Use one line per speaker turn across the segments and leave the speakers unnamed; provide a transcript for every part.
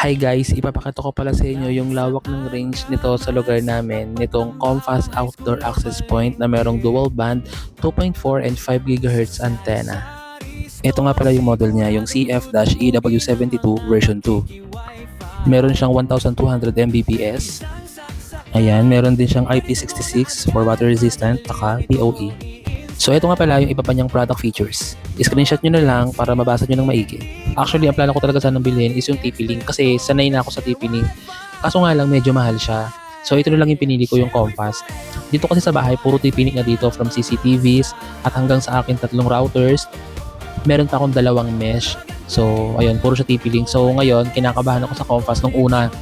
Hi guys, ipapakita ko pala sa inyo yung lawak ng range nito sa lugar namin, nitong Comfast Outdoor Access Point na merong dual band, 2.4 and 5 GHz antenna. Ito nga pala yung model niya, yung CF-EW72 version 2. Meron siyang 1200 Mbps. Ayan, meron din siyang IP66 for water resistant, taka PoE. So ito nga pala yung iba pa niyang product features. I-screenshot nyo na lang para mabasa nyo ng maigi. Actually, ang plano ko talaga sanang bilhin is yung TP-Link kasi sanay na ako sa TP-Link. Kaso nga lang medyo mahal siya. So ito na lang yung pinili ko, yung Compass. Dito kasi sa bahay, puro TP-Link na dito from CCTVs at hanggang sa akin 3 routers. Meron pa akong 2 mesh. So ayun, puro siya TP-Link. So ngayon, kinakabahan ako sa Compass nung una.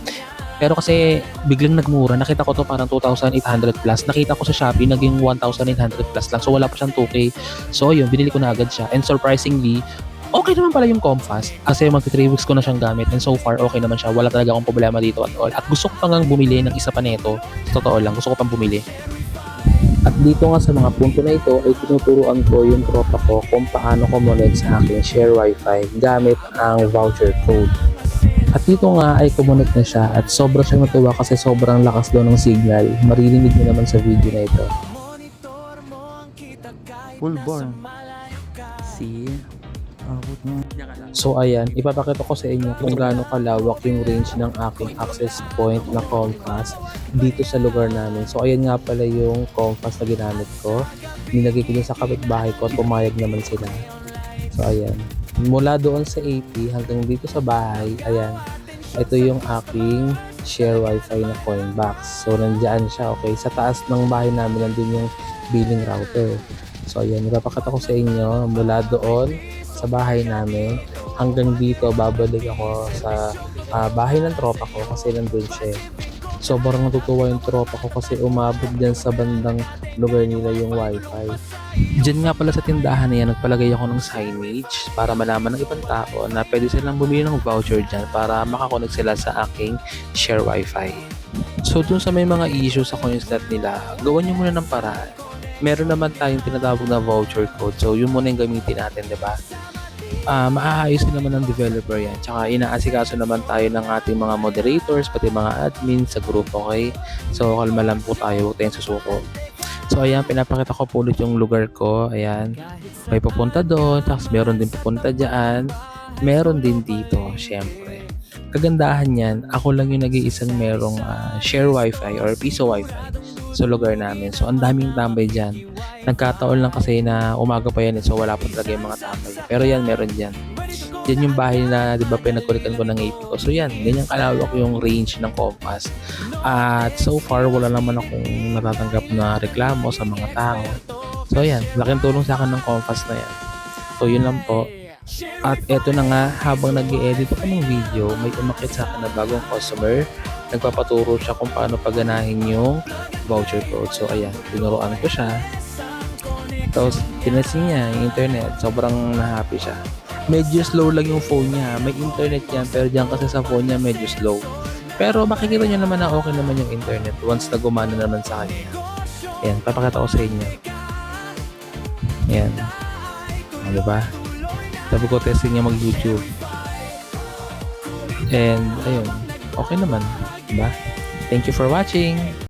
Pero kasi biglang nagmura, nakita ko to parang 2,800 plus. Nakita ko sa Shopee, naging 1,800 plus lang. So wala pa siyang 2K. So yun, binili ko na agad siya. And surprisingly, okay naman pala yung Compass. Kasi magti 3 weeks ko na siyang gamit. And so far, okay naman siya. Wala talaga akong problema dito at all. At gusto ko pang bumili ng isa pa nito. Sa totoo lang, gusto ko pang bumili. At dito nga sa mga punto na ito ay tinuturuan ko yung tropa ko kung paano kumonect sa aking share wifi gamit ang voucher code. At dito nga ay kumonect na siya at sobra siyang natuwa kasi sobrang lakas daw ng signal. Maririnig niyo naman sa video na ito.
Full born. See?
So ayan, ipapakita ko sa inyo kung gaano kalawak yung range ng aking access point na Compass dito sa lugar namin. So ayan nga pala yung Compass na ginamit ko. Nilagay ko din sa kapitbahay ko at pumayag naman sila. So ayan, mula doon sa AP hanggang dito sa bahay, ayan, ito yung aking share wifi na coin box. So nandiyan siya, okay. Sa taas ng bahay namin nandun yung billing router. So ayan, ipapakita ko sa inyo mula doon sa bahay namin hanggang dito. Babalik ako sa bahay ng tropa ko kasi nandun siya. Sobrang natutuwa yung tropa ko kasi umabot din sa bandang lugar nila yung wifi. Diyan nga pala sa tindahan na yan, nagpalagay ako ng signage para malaman ng ibang tao na pwede silang bumili ng voucher dyan para makakonect sila sa aking share wifi. So dun sa may mga issue sa coin slot nila, gawan nyo muna ng paraan. Meron naman tayong tinatawag na voucher code, so yun muna yung gamitin natin, diba? Maaayos din naman ng developer yan. Tsaka inaasikaso naman tayo ng ating mga moderators, pati mga admin sa group, okay? So kalma lang po tayo, huwag tayong susuko. So ayan, pinapakita ko po ulit yung lugar ko. Ayan, may pupunta doon, tapos meron din pupunta dyan. Meron din dito, syempre. Kagandahan yan, ako lang yung nag-iisang merong share wifi or piso wifi sa lugar namin. So ang daming tambay dyan. Nagkataon lang kasi na umaga pa yan, so wala pa talaga yung mga tambay. Pero yan, meron dyan. Yan yung bahay na, di ba, pinagkulitan ko ng AP ko. So yan, ganyan kalawak yung range ng Compass. At so far, wala naman akong natatanggap na reklamo sa mga tao. So yan, laking tulong sa akin ng Compass na yan. So yun lang po. At eto na nga, habang nag-i-edit ako ng video, may umakit sa akin na bagong customer. Nagpapaturo siya kung paano paganahin yung voucher code. So ayan, tinuruan ko siya. Tapos pinasin niya yung internet, sobrang na-happy siya. Medyo slow lang yung phone niya, may internet yan, pero diyan kasi sa phone niya medyo slow. Pero makikita niyo naman na okay naman yung internet once na gumana naman sa kanya. Ayan, papakita ko sa inyo. Ayan. Diba? Sabi ko, testing niya mag-YouTube. And ayun, okay naman. Diba? Thank you for watching!